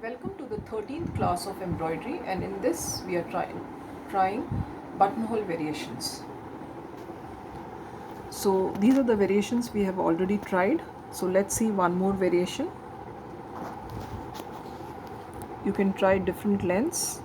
Welcome to the 13th class of embroidery, and in this we are trying buttonhole variations. So these are the variations we have already tried. So let's see one more variation. You can try different lengths.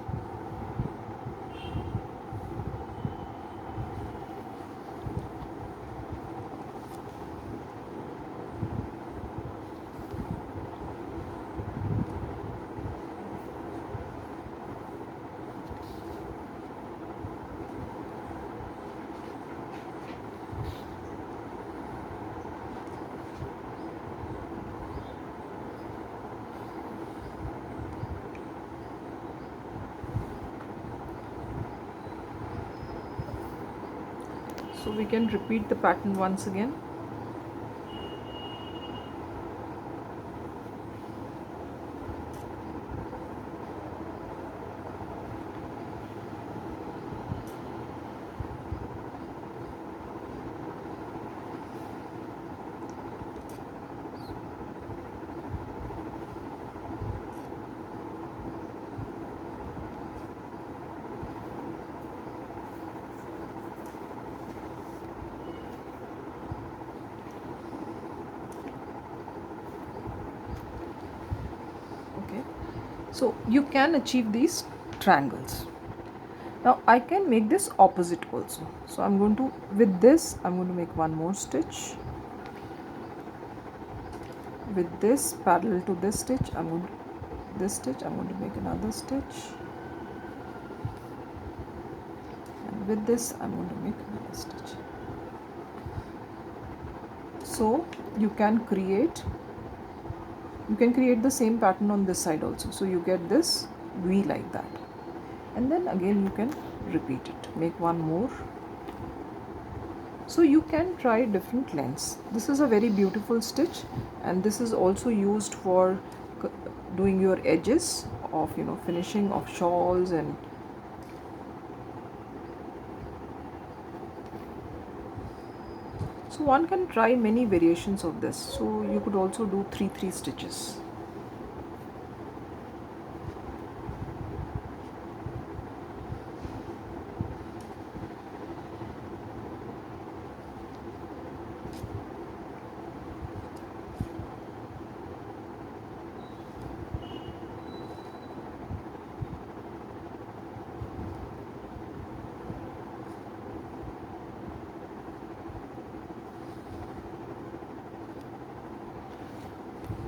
So we can repeat the pattern once again. Okay, so you can achieve these triangles. Now I can make this opposite also. So I'm going to, with this I'm going to make one more stitch. With this parallel to this stitch I'm going to make another stitch, and with this I'm going to make another stitch. So you can create the same pattern on this side also. So you get this V like that, and then again you can repeat it, make one more. So you can try different lengths. This is a very beautiful stitch, and this is also used for doing your edges of finishing of shawls. And so one can try many variations of this. So you could also do 3 stitches.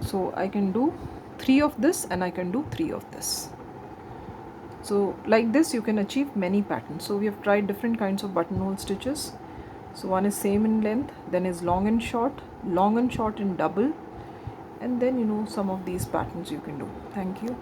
So I can do 3 of this, and I can do 3 of this. So like this you can achieve many patterns. So we have tried different kinds of buttonhole stitches. So one is same in length, then is long and short in double, and then some of these patterns you can do. Thank you.